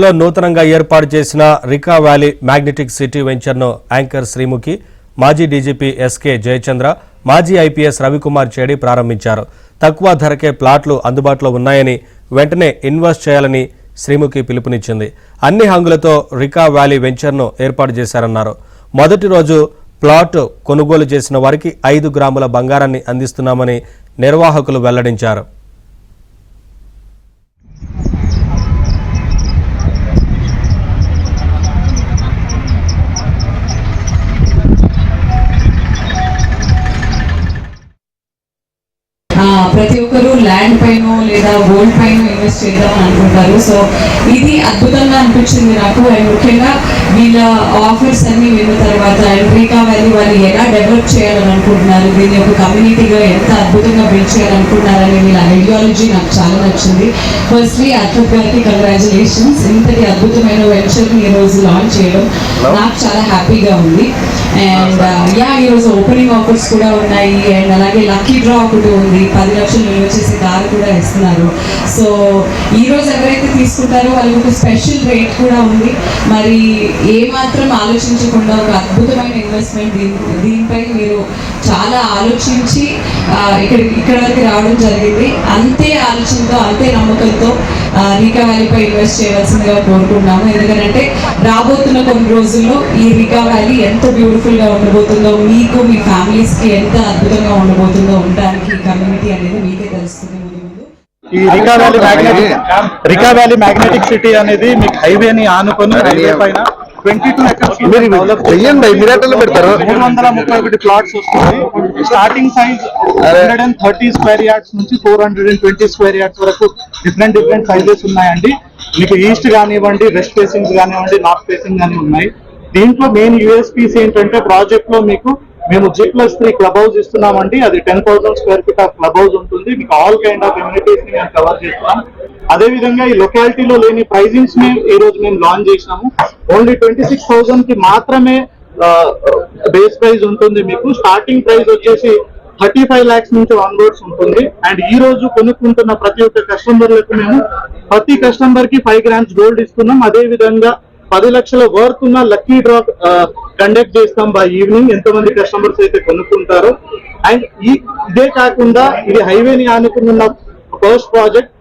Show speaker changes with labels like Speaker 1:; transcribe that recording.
Speaker 1: లో నూతనంగా ఏర్పాటు చేసిన రికా వ్యాలీ మ్యాగ్నెటిక్ సిటీ వెంచర్ను యాంకర్ శ్రీముఖి, మాజీ డీజీపీ ఎస్కే జయచంద్ర, మాజీ ఐపీఎస్ రవికుమార్ చేడి ప్రారంభించారు. తక్కువ ధరకే ప్లాట్లు అందుబాటులో ఉన్నాయని, వెంటనే ఇన్వెస్ట్ చేయాలని శ్రీముఖి పిలుపునిచ్చింది. అన్ని హంగులతో రికా వ్యాలీ వెంచర్ను ఏర్పాటు చేశారన్నారు. మొదటి రోజు ప్లాట్ కొనుగోలు చేసిన వారికి 5 గ్రాముల బంగారాన్ని అందిస్తున్నామని నిర్వాహకులు వెల్లడించారు.
Speaker 2: ప్రతి ఒక్కరు ల్యాండ్ పైన లేదా గోల్డ్ పైన ఇన్వెస్ట్ చేద్దామని అనుకుంటారు. సో ఇది అద్భుతంగా అనిపించింది నాకు. అండ్ ముఖ్యంగా వీళ్ళ ఆఫర్స్ అన్ని విన్న తర్వాత అండ్ రికా వ్యాలీ వాళ్ళు ఎలా డెవలప్ చేయాలని అనుకుంటున్నారు, దీన్ని ఒక కమ్యూనిటీగా ఎంత అద్భుతంగా బిల్డ్ చేయాలనుకుంటున్నారని వీళ్ళ ఐడియాలజీ నాకు చాలా నచ్చింది. ఫస్ట్లీ అర్ఫత్ గారికి కంగ్రాచులేషన్స్. ఇంతటి అద్భుతమైన వెంచర్ని ఈరోజు లాంచ్ చేయడం నాకు చాలా హ్యాపీగా ఉంది. అండ్ ఈరోజు ఓపెనింగ్ ఆఫర్స్ కూడా ఉన్నాయి. అండ్ అలాగే లక్కీ డ్రా ఒకటి ఉంది, 10 లక్షలు నిల్వ చేసే కారు కూడా ఇస్తున్నారు. సో ఈరోజు ఎవరైతే తీసుకుంటారో వాళ్ళకి ఒక స్పెషల్ రేట్ కూడా ఉంది. మరి ఏమాత్రం ఆలోచించకుండా ఒక అద్భుతమైన ఇన్వెస్ట్మెంట్ దీనిపై మీరు చాలా ఆలోచించి ఇక్కడ వరకు రావడం జరిగింది. అంతే ఆలోచనతో అంతే నమ్మకంతో రికా వ్యాలీపై ఇన్వెస్ట్ చేయవలసిందిగా కోరుకుంటున్నాము. ఎందుకంటే రాబోతున్న కొన్ని రోజుల్లో ఈ రికా వ్యాలీ ఎంత బ్యూటిఫుల్గా ఉండబోతుందో, మీకు మీ ఫ్యామిలీస్కి ఎంత అద్భుతంగా ఉండబోతుందో ఉండడానికి కమ్యూనిటీ అనేది మీకే తెలుస్తుంది.
Speaker 3: ఈ రికా వ్యాలీ మ్యాగ్నెటిక్ సిటీ అనేది మీకు హైవేని ఆనుకొని హైవే పైన 22 ఎకర్స్ 331 ప్లాట్స్ వస్తుంది. స్టార్టింగ్ సైజ్ 130 స్క్వేర్ యార్డ్స్ నుంచి 420 స్క్వేర్ యార్డ్స్ వరకు డిఫరెంట్ సైజెస్ ఉన్నాయండి. మీకు ఈస్ట్ కానివ్వండి, వెస్ట్ ఫేసింగ్ కానివ్వండి, నార్త్ ఫేసింగ్ కానీ ఉన్నాయి. దీంట్లో మెయిన్ యూఎస్పీస్ ఏంటంటే ప్రాజెక్ట్ లో మీకు మేము G+3 క్లబ్ హౌస్ ఇస్తున్నామండి. అది 10,000 square feet of club house ఉంటుంది. మీకు ఆల్ కైండ్ ఆఫ్ ఎమ్యూనిటీస్ ని మేము కవర్ చేస్తున్నాం. అదే విధంగా ఈ లొకాలిటీలో లేని ప్రైజింగ్స్ ఈ రోజు మేము లాంచ్ చేసినాము. ఓన్లీ 26,000 కి మాత్రమే బేస్ ప్రైస్ ఉంటుంది. మీకు స్టార్టింగ్ ప్రైస్ వచ్చేసి 35 lakhs నుంచి ఆన్వర్డ్స్ ఉంటుంది. అండ్ ఈ రోజు కొనుక్కుంటున్న ప్రతి ఒక్క కస్టమర్లకు మేము ప్రతి కస్టమర్ కి 5 grams గోల్డ్ ఇస్తున్నాం. అదే విధంగా 10 లక్షల వర్త్ ఉన్న లక్కీ డ్రా కండక్ట్ చేస్తాం బై ఈవినింగ్, ఎంతమంది కస్టమర్స్ అయితే కొనుక్కుంటారు. అండ్ ఇదే కాకుండా ఇది హైవేని ఆనుకున్న ఫస్ట్ ప్రాజెక్ట్.